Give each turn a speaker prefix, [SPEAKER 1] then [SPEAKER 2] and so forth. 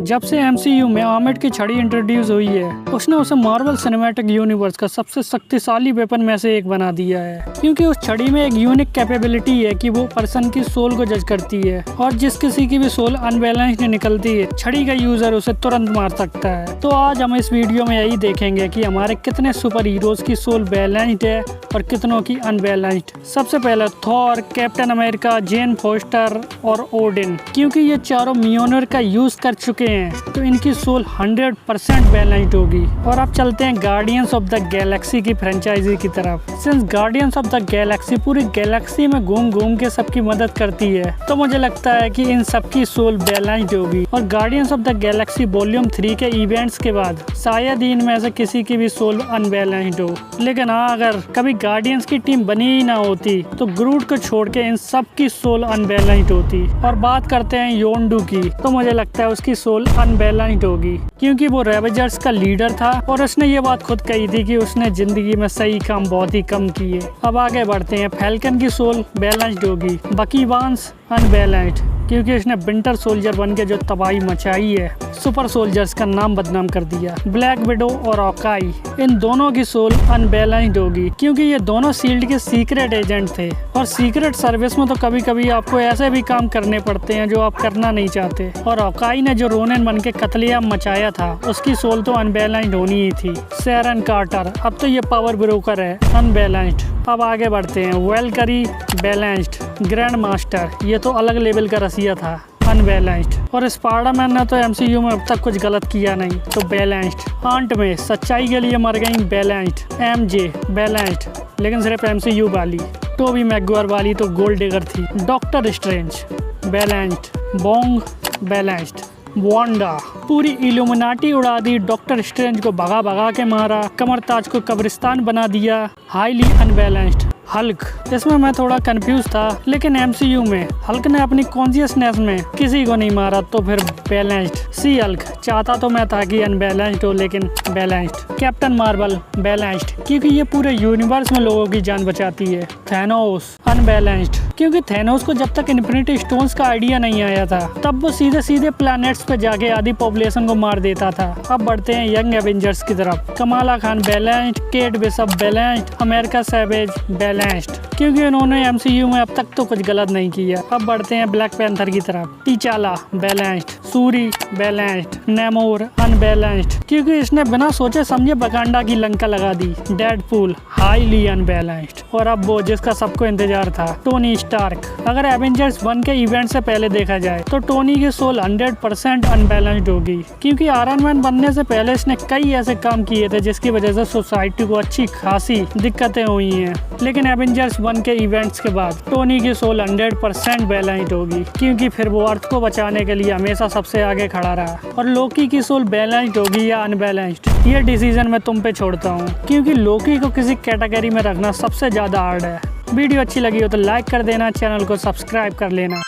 [SPEAKER 1] जब से एमसीयू में आर्मर्ड की छड़ी इंट्रोड्यूस हुई है, उसने उसे मार्वल सिनेमैटिक यूनिवर्स का सबसे शक्तिशाली वेपन में से एक बना दिया है। क्योंकि उस छड़ी में एक यूनिक कैपेबिलिटी है कि वो पर्सन की सोल को जज करती है और जिस किसी की भी सोल अनबैलेंस्ड निकलती है, छड़ी का यूजर उसे तुरंत मार सकता है। तो आज हम इस वीडियो में यही देखेंगे कि हमारे कितने सुपर हीरोज की सोल बैलेंस्ड है और कितनों की अनबैलेंस्ड। सबसे पहले Thor, captain America, Jane Foster और ओडिन। क्योंकि ये चारों मियोनर का यूज कर चुके हैं तो इनकी सोल 100% बैलेंस्ड होगी। और अब चलते हैं गार्डियंस ऑफ द गैलेक्सी की फ्रेंचाइजी की तरफ। Since guardians of the Galaxy पूरी गैलेक्सी में घूम घूम के सबकी मदद करती है, तो मुझे लगता है कि इन सबकी सोल बैलेंस्ड होगी। और guardians of the Galaxy volume 3 के इवेंट्स के बाद शायद ही इनमें से किसी की भी सोल अनबैलेंस्ड हो। लेकिन हाँ, अगर कभी गार्डियंस की टीम बनी ही ना होती तो ग्रूट को छोड़ के इन सब की सोल अनबैलेंस्ड होती। और बात करते हैं योंडू की, तो मुझे लगता है उसकी सोल अनबैलेंस्ड होगी क्योंकि वो रेवेंजर्स का लीडर था और उसने ये बात खुद कही थी कि उसने जिंदगी में सही काम बहुत ही कम किए। अब आगे बढ़ते हैं। फैल्कन की सोल बैलेंस्ड होगी। बकी बार्न्स अनबैलेंस्ड क्योंकि उसने विंटर सोल्जर बन के जो तबाही मचाई है, सुपर सोल्जर्स का नाम बदनाम कर दिया। ब्लैक विडो और ऑकाई, इन दोनों की सोल अनबैलेंस्ड होगी क्योंकि ये दोनों शील्ड के सीक्रेट एजेंट थे और सीक्रेट सर्विस में तो कभी कभी आपको ऐसे भी काम करने पड़ते हैं जो आप करना नहीं चाहते। और ऑकाई ने जो रोनिन बन के कत्लेआम मचाया था, उसकी सोल तो अनबैलेंस्ड होनी ही थी। शेरन कार्टर, अब तो ये पावर ब्रोकर है, अनबैलेंस्ड। अब आगे बढ़ते हैं। Valkyrie balanced. ग्रैंड मास्टर, ये तो अलग लेवल का रसिया था, अनबैलेंस्ड। और स्पाइडरमैन ने तो एमसीयू में अब तक कुछ गलत किया नहीं, तो बैलेंस्ड। आंट में सच्चाई के लिए मर गई, बैलेंस्ड। एमजे बैलेंस्ड, लेकिन सिर्फ एमसीयू वाली। टोबी मैगवायर वाली तो गोल्ड डिगर थी। Doctor strange balanced. Bong balanced. Wanda, पूरी इल्यूमिनाटी उड़ा दी, डॉक्टर स्ट्रेंज को भगा भगा के मारा, कमरताज को कब्रिस्तान बना दिया, हाईली अनबैलेंस्ड। हल्क, इसमें मैं थोड़ा कंफ्यूज था, लेकिन एमसीयू में हल्क ने अपनी कॉन्शियसनेस में किसी को नहीं मारा, तो फिर बैलेंस्ड। सी हल्क, चाहता तो मैं था कि अनबैलेंस्ड हो, लेकिन बैलेंस्ड। कैप्टन मार्वल बैलेंस्ड क्योंकि ये पूरे यूनिवर्स में लोगों की जान बचाती है। थैनोस अनबैलेंस्ड क्योंकि थैनोस को जब तक इन्फिनिटी स्टोन्स का आइडिया नहीं आया था, तब वो सीधे सीधे प्लैनेट्स पे जाके आधी पॉपुलेशन को मार देता था। अब बढ़ते हैं यंग एवेंजर्स की तरफ। Kamala Khan balanced. Kate Bishop balanced. America savage balanced क्योंकि उन्होंने एमसीयू में अब तक तो कुछ गलत नहीं किया। अब बढ़ते हैं ब्लैक पैंथर की तरफ। T'Challa balanced. Shuri balanced. Namor unbalanced क्योंकि इसने बिना सोचे समझे बकांडा की लंका लगा दी। Deadpool highly unbalanced. और अब वो जिसका सबको इंतजार था, टोनी स्टार्क। अगर एवेंजर्स 1 के इवेंट से पहले देखा जाए तो टोनी की सोल 100% अनबैलेंस्ड होगी क्योंकि आयरन मैन बनने से पहले इसने कई ऐसे काम किए थे जिसकी वजह से सोसाइटी को अच्छी खासी दिक्कतें हुई हैं। लेकिन एवेंजर्स 1 के इवेंट्स के बाद टोनी की सोल 100% बैलेंस्ड होगी क्योंकि फिर वो अर्थ को बचाने के लिए हमेशा सबसे आगे खड़ा रहा। और लोकी की सोल बैलेंस्ड होगी या अनबैलेंस्ड, ये डिसीजन मैं तुम पे छोड़ता हूँ क्योंकि लोकी को किसी कैटेगरी में रखना सबसे ज्यादा हार्ड है। वीडियो अच्छी लगी हो तो लाइक कर देना, चैनल को सब्सक्राइब कर लेना।